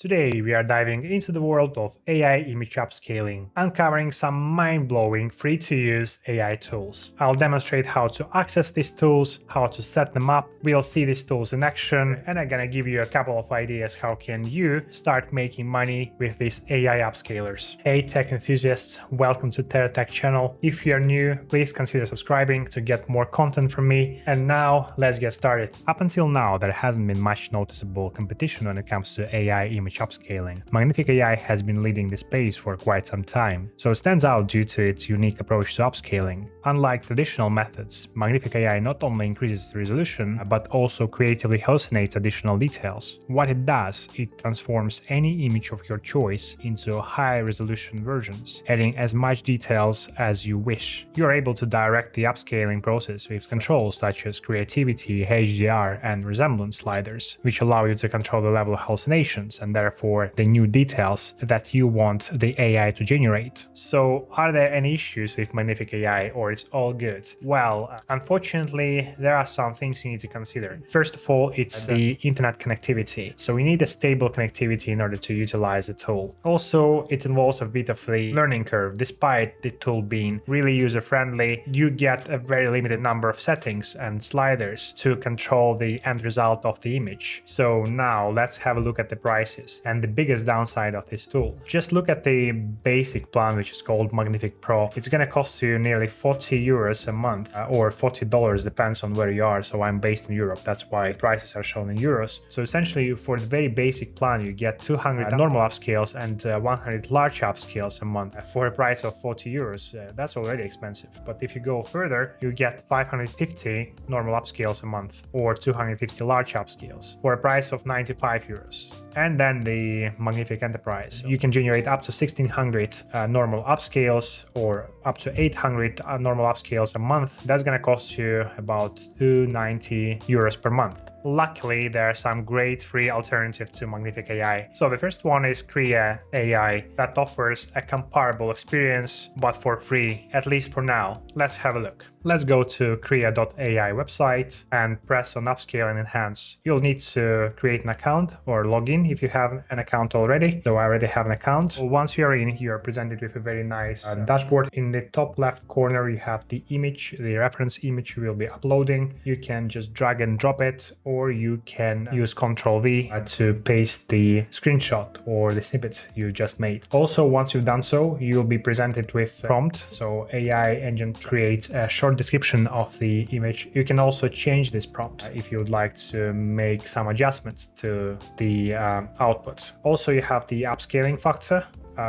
Today we are diving into the world of AI image upscaling, uncovering some mind-blowing free-to-use AI tools. I'll demonstrate how to access these tools, how to set them up, we'll see these tools in action, and I'm gonna give you a couple of ideas how can you start making money with these AI upscalers. Hey tech enthusiasts, welcome to TerraTech channel. If you're new, please consider subscribing to get more content from me. And now let's get started. Up until now, there hasn't been much noticeable competition when it comes to AI image upscaling. Magnific AI has been leading the space for quite some time, so it stands out due to its unique approach to upscaling. Unlike traditional methods, Magnific AI not only increases the resolution, but also creatively hallucinates additional details. What it does, it transforms any image of your choice into high-resolution versions, adding as much details as you wish. You're able to direct the upscaling process with controls such as creativity, HDR, and resemblance sliders, which allow you to control the level of hallucinations and therefore the new details that you want the AI to generate. So are there any issues with Magnific AI or it's all good? Well, unfortunately, there are some things you need to consider. First of all, it's the internet connectivity. So we need a stable connectivity in order to utilize the tool. Also, it involves a bit of a learning curve. Despite the tool being really user-friendly, you get a very limited number of settings and sliders to control the end result of the image. So now let's have a look at the prices and the biggest downside of this tool. Just look at the basic plan, which is called Magnific Pro. It's going to cost you nearly 40 euros a month or $40, depends on where you are. So I'm based in Europe, that's why prices are shown in euros. So essentially for the very basic plan, you get 200 normal upscales and 100 large upscales a month for a price of 40 euros. That's already expensive. But if you go further, you get 550 normal upscales a month or 250 large upscales for a price of 95 euros. And then the Magnific Enterprise. You can generate up to 1600 normal upscales or up to 800 normal upscales a month. That's going to cost you about 290 euros per month. Luckily, there are some great free alternatives to Magnific AI. So the first one is Krea AI that offers a comparable experience, but for free, at least for now. Let's have a look. Let's go to Krea.ai website and press on Upscale and Enhance. You'll need to create an account or log in if you have an account already. So I already have an account. Once you're in, you're presented with a very nice dashboard. In the top left corner, you have the image, the reference image you will be uploading. You can just drag and drop it, or you can use Ctrl+V to paste the screenshot or the snippet you just made. Also, once you've done so, you'll be presented with a prompt. So AI engine creates a short description of the image. You can also change this prompt if you would like to make some adjustments to the output. Also, you have the upscaling factor.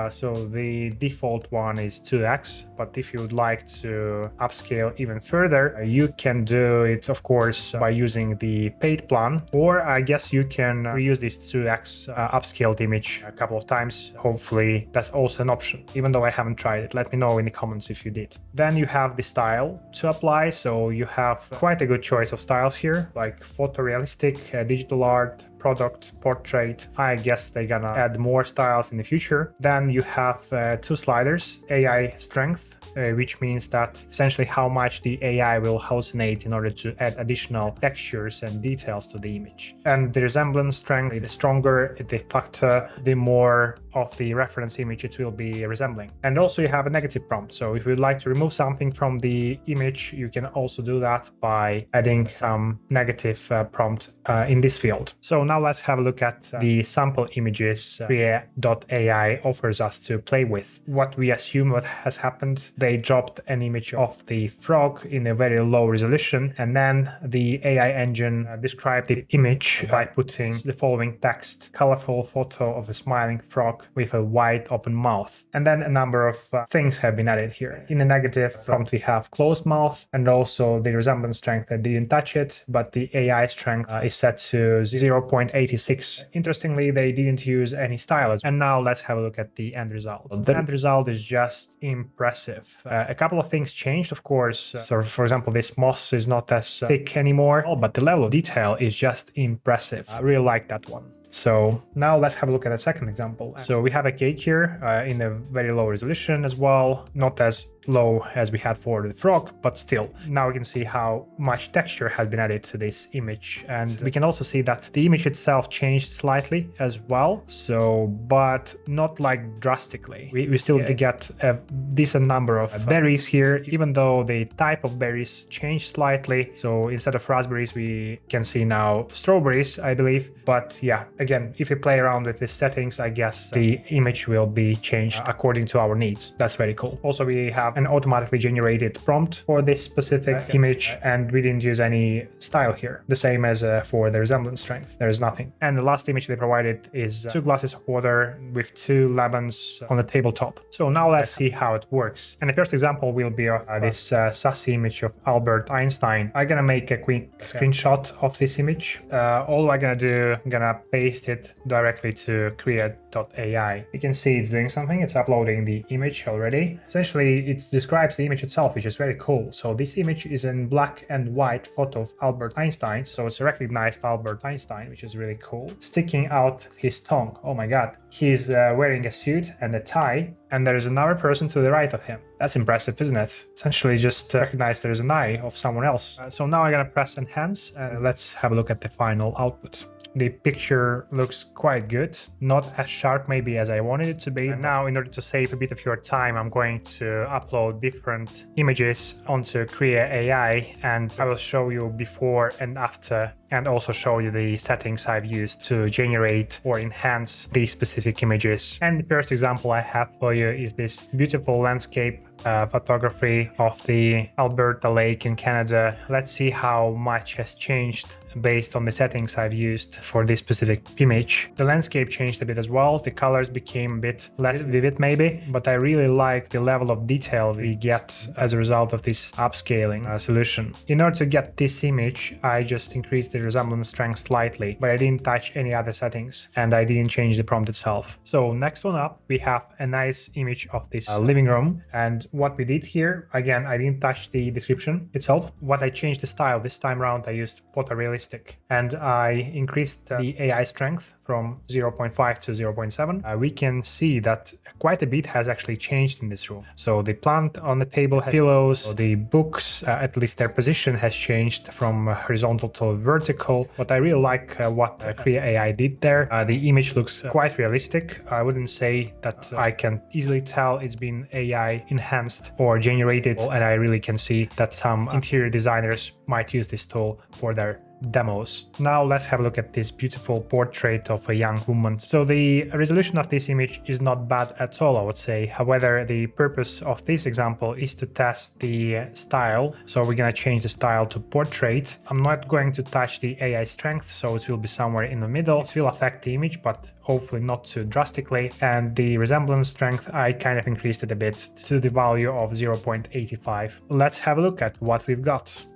So the default one is 2x, but if you would like to upscale even further, you can do it, of course, by using the paid plan, or I guess you can reuse this 2x upscaled image a couple of times. Hopefully that's also an option, even though I haven't tried it. Let me know in the comments if you did. Then you have the style to apply. So you have quite a good choice of styles here, like photorealistic, digital art, product, portrait. I guess they're gonna add more styles in the future. Then you have two sliders, AI strength, which means that essentially how much the AI will hallucinate in order to add additional textures and details to the image. And the resemblance strength, the stronger the factor, the more of the reference image it will be resembling. And also you have a negative prompt. So if you'd like to remove something from the image, you can also do that by adding some negative prompt in this field. So now let's have a look at the sample images Krea.ai offers us to play with. What we assume what has happened, they dropped an image of the frog in a very low resolution, and then the AI engine described the image by putting the following text: colorful photo of a smiling frog with a wide open mouth. And then a number of things have been added here. In the negative prompt, we have closed mouth, and also the resemblance strength that didn't touch it, but the AI strength is set to 0.86. Interestingly, they didn't use any stylus. And now let's have a look at the end result. The end result is just impressive. A couple of things changed, of course. So for example, this moss is not as thick anymore, but the level of detail is just impressive. I really like that one. So now let's have a look at a second example. So we have a cake here in a very low resolution as well, not as low as we had for the frog, but still. Now we can see how much texture has been added to this image, and we can also see that the image itself changed slightly as well, so but not like drastically. We still get a decent number of berries here, even though the type of berries changed slightly. So instead of raspberries we can see now strawberries, I believe. But yeah, again, if we play around with these settings, I guess the image will be changed according to our needs. That's very cool. Also, we have an automatically generated prompt for this specific image, and we didn't use any style here. The same as for the resemblance strength, there is nothing. And the last image they provided is 2 glasses of water with 2 lemons on the tabletop. So now let's see how it works. And the first example will be of this sassy image of Albert Einstein. I'm gonna make a quick screenshot of this image. All I'm gonna do, I'm gonna paste it directly to Krea AI. You can see it's doing something. It's uploading the image already. Essentially, it describes the image itself, which is very cool. So this image is in black and white photo of Albert Einstein. So it's a recognized Albert Einstein, which is really cool. Sticking out his tongue. Oh my God. He's wearing a suit and a tie, and there is another person to the right of him. That's impressive, isn't it? Essentially just recognize there is an eye of someone else. So now I'm gonna press enhance, and let's have a look at the final output. The picture looks quite good, not as sharp maybe as I wanted it to be. And now, in order to save a bit of your time, I'm going to upload different images onto Krea AI, and I will show you before and after, and also show you the settings I've used to generate or enhance these specific images. And the first example I have for you is this beautiful landscape photography of the Alberta Lake in Canada. Let's see how much has changed based on the settings I've used for this specific image. The landscape changed a bit as well. The colors became a bit less vivid maybe, but I really like the level of detail we get as a result of this upscaling solution. In order to get this image, I just increased the resemblance strength slightly, but I didn't touch any other settings, and I didn't change the prompt itself. So next one up, we have a nice image of this living room, and what we did here, again, I didn't touch the description itself. What I changed the style this time around, I used photorealistic, and I increased the AI strength from 0.5 to 0.7. We can see that quite a bit has actually changed in this room. So the plant on the table has pillows, so the books, at least their position has changed from horizontal to vertical. But I really like what Krea AI did there. The image looks quite realistic. I wouldn't say that I can easily tell it's been AI enhanced or generated, and I really can see that some interior designers might use this tool for their demos. Now let's have a look at this beautiful portrait of a young woman. So the resolution of this image is not bad at all, I would say. However, the purpose of this example is to test the style. So we're gonna change the style to portrait. I'm not going to touch the AI strength, so it will be somewhere in the middle. It will affect the image, but hopefully not too drastically. And the resemblance strength, I kind of increased it a bit to the value of 0.85. Let's have a look at what we've got.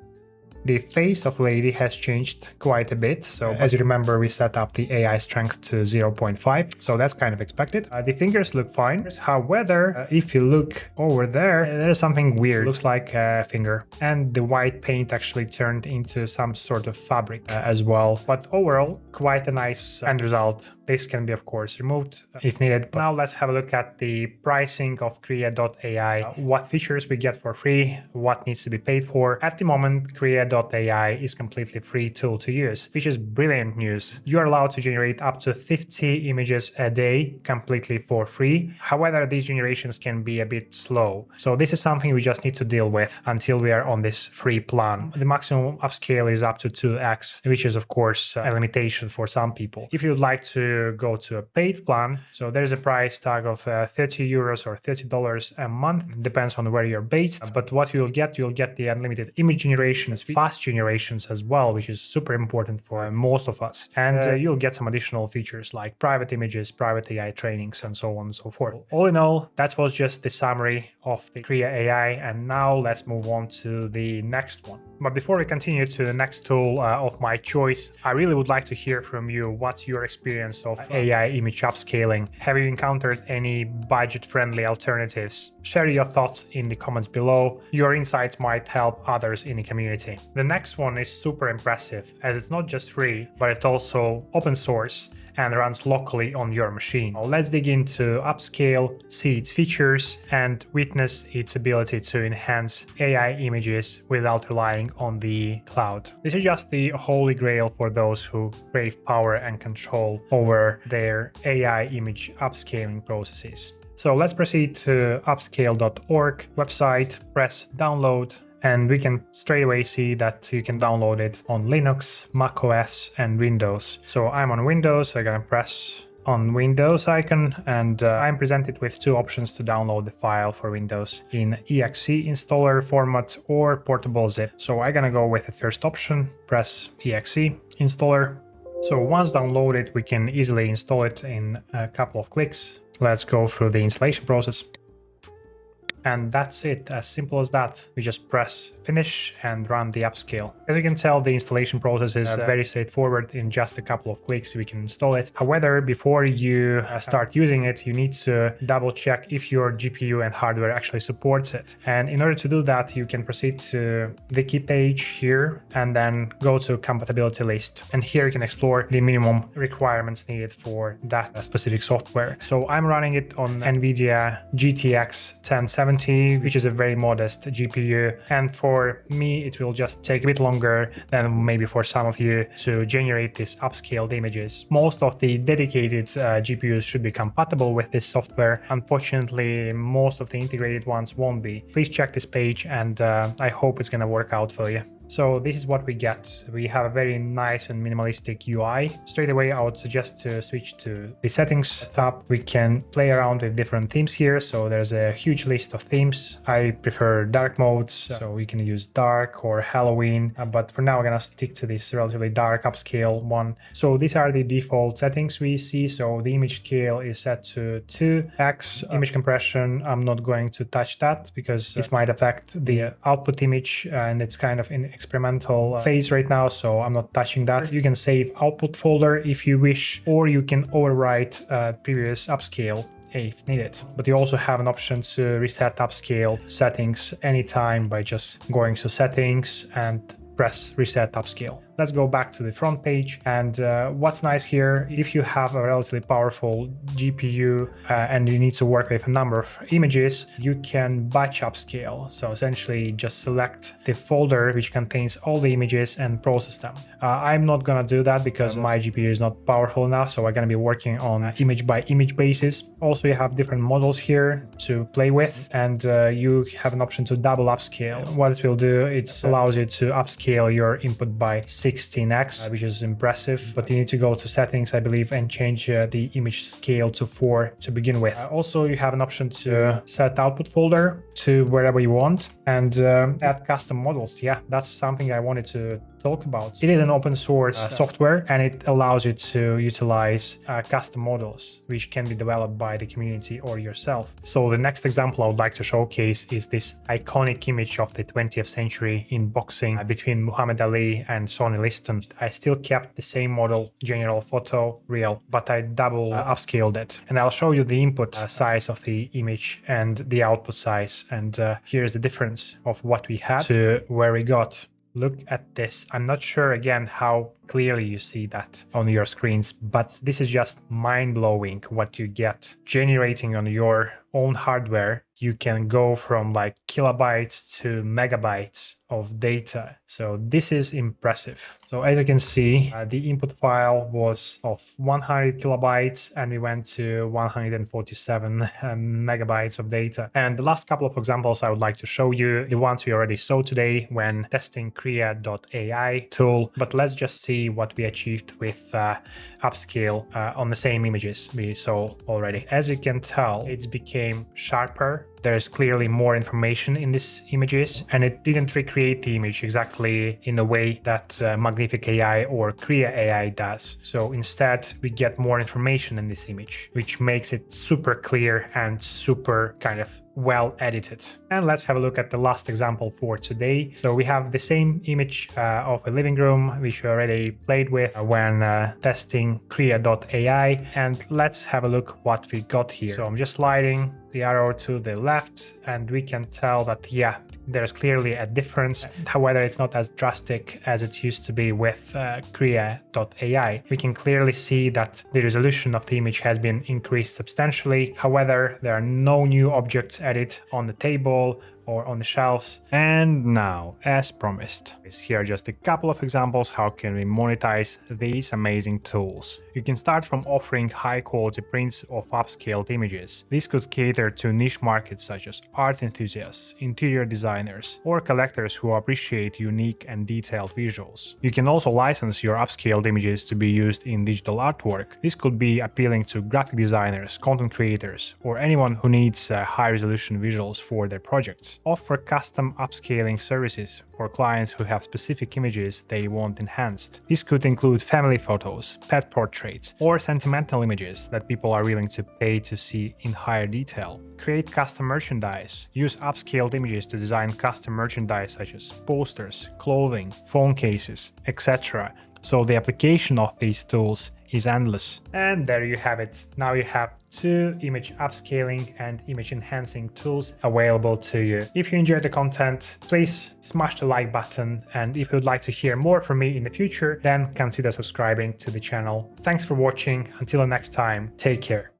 The face of lady has changed quite a bit. So as you remember, we set up the AI strength to 0.5. So that's kind of expected. The fingers look fine. However, if you look over there, there's something weird. Looks like a finger. And the white paint actually turned into some sort of fabric as well. But overall, quite a nice end result. This can be, of course, removed if needed. Now let's have a look at the pricing of Krea AI. What features we get for free, what needs to be paid for. At the moment, Krea AI is completely free tool to use, which is brilliant news. You are allowed to generate up to 50 images a day completely for free. However, these generations can be a bit slow. So this is something we just need to deal with until we are on this free plan. The maximum upscale is up to 2x, which is of course a limitation for some people. If you'd like to go to a paid plan, so there's a price tag of 30 euros or $30 a month, depends on where you're based. But what you'll get the unlimited image generations, fast generations as well, which is super important for most of us. And you'll get some additional features like private images, private AI trainings, and so on and so forth. All in all, that was just the summary of the Krea AI, and now let's move on to the next one. But before we continue to the next tool of my choice, I really would like to hear from you. What's your experience of AI image upscaling? Have you encountered any budget-friendly alternatives? Share your thoughts in the comments below. Your insights might help others in the community. The next one is super impressive, as it's not just free, but it's also open source. and runs locally on your machine. Now let's dig into Upscayl, see its features, and witness its ability to enhance AI images without relying on the cloud. This is just the holy grail for those who crave power and control over their AI image upscaling processes. So let's proceed to upscayl.org website, press download, and we can straight away see that you can download it on Linux, macOS, and Windows. So I'm on Windows, so I'm gonna press on Windows icon, and I'm presented with two options to download the file for Windows in exe installer format or portable zip. So I'm gonna go with the first option, press exe installer. So once downloaded, we can easily install it in a couple of clicks. Let's go through the installation process. And that's it, as simple as that. We just press finish and run the Upscayl. As you can tell, the installation process is very straightforward. In just a couple of clicks, we can install it. However, before you start using it, you need to double check if your GPU and hardware actually supports it. And in order to do that, you can proceed to wiki page here and then go to compatibility list. And here you can explore the minimum requirements needed for that specific software. So I'm running it on NVIDIA GTX 1070, which is a very modest GPU, and for me it will just take a bit longer than maybe for some of you to generate these upscaled images. Most of the dedicated GPUs should be compatible with this software. Unfortunately, most of the integrated ones won't be. Please check this page, and I hope it's gonna work out for you. So this is what we get. We have a very nice and minimalistic UI. Straight away, I would suggest to switch to the settings tab. We can play around with different themes here. So there's a huge list of themes. I prefer dark modes, so we can use dark or Halloween. But for now, we're gonna stick to this relatively dark upscale one. So these are the default settings we see. So the image scale is set to 2x. Image compression, I'm not going to touch that because this might affect the output image, and it's kind of in experimental phase right now, so I'm not touching that. You can save output folder if you wish, or you can overwrite previous upscale if needed. But you also have an option to reset upscale settings anytime by just going to settings and press reset upscale. Let's go back to the front page. And what's nice here, if you have a relatively powerful GPU and you need to work with a number of images, you can batch upscale. So essentially just select the folder which contains all the images and process them. I'm not gonna do that because my GPU is not powerful enough, so I'm gonna be working on image by image basis. Also, you have different models here to play with, and you have an option to double upscale. What it will do, it allows you to upscale your input by 16x, which is impressive, but you need to go to settings, I believe, and change the image scale to 4 to begin with. Also, you have an option to set output folder to wherever you want and add custom models. Yeah, that's something I wanted to talk about. It is an open source software, and it allows you to utilize custom models which can be developed by the community or yourself. So the next example I would like to showcase is this iconic image of the 20th century in boxing between Muhammad Ali and Sonny Liston. I still kept the same model, general photo, real, but I double upscaled it. And I'll show you the input size of the image and the output size. And here's the difference of what we had to where we got. Look at this. I'm not sure again how clearly you see that on your screens, but this is just mind-blowing what you get generating on your own hardware. You can go from like kilobytes to megabytes of data. So this is impressive. So as you can see, the input file was of 100 kilobytes and we went to 147 megabytes of data. And the last couple of examples I would like to show you, the ones we already saw today when testing Krea AI tool, but let's just see what we achieved with Upscayl on the same images we saw already. As you can tell, it became sharper. There's clearly more information in these images, and it didn't recreate the image exactly in a way that Magnific AI or Krea AI does. So instead, we get more information in this image, which makes it super clear and super kind of well edited. And let's have a look at the last example for today. So we have the same image of a living room, which we already played with when testing Krea AI. And let's have a look what we got here. So I'm just sliding the arrow to the left, and we can tell that, yeah, there's clearly a difference. However, it's not as drastic as it used to be with Krea AI. We can clearly see that the resolution of the image has been increased substantially. However, there are no new objects added on the table or on the shelves. And now, as promised, here are just a couple of examples how can we monetize these amazing tools. You can start from offering high quality prints of upscaled images. This could cater to niche markets such as art enthusiasts, interior designers, or collectors who appreciate unique and detailed visuals. You can also license your upscaled images to be used in digital artwork. This could be appealing to graphic designers, content creators, or anyone who needs high resolution visuals for their projects. Offer custom upscaling services for clients who have specific images they want enhanced. This could include family photos, pet portraits, or sentimental images that people are willing to pay to see in higher detail. Create custom merchandise. Use upscaled images to design custom merchandise such as posters, clothing, phone cases, etc. So the application of these tools is endless. And there you have it. Now you have 2 image upscaling and image enhancing tools available to you. If you enjoyed the content, please smash the like button, and if you'd like to hear more from me in the future, then consider subscribing to the channel. Thanks for watching. Until the next time, take care.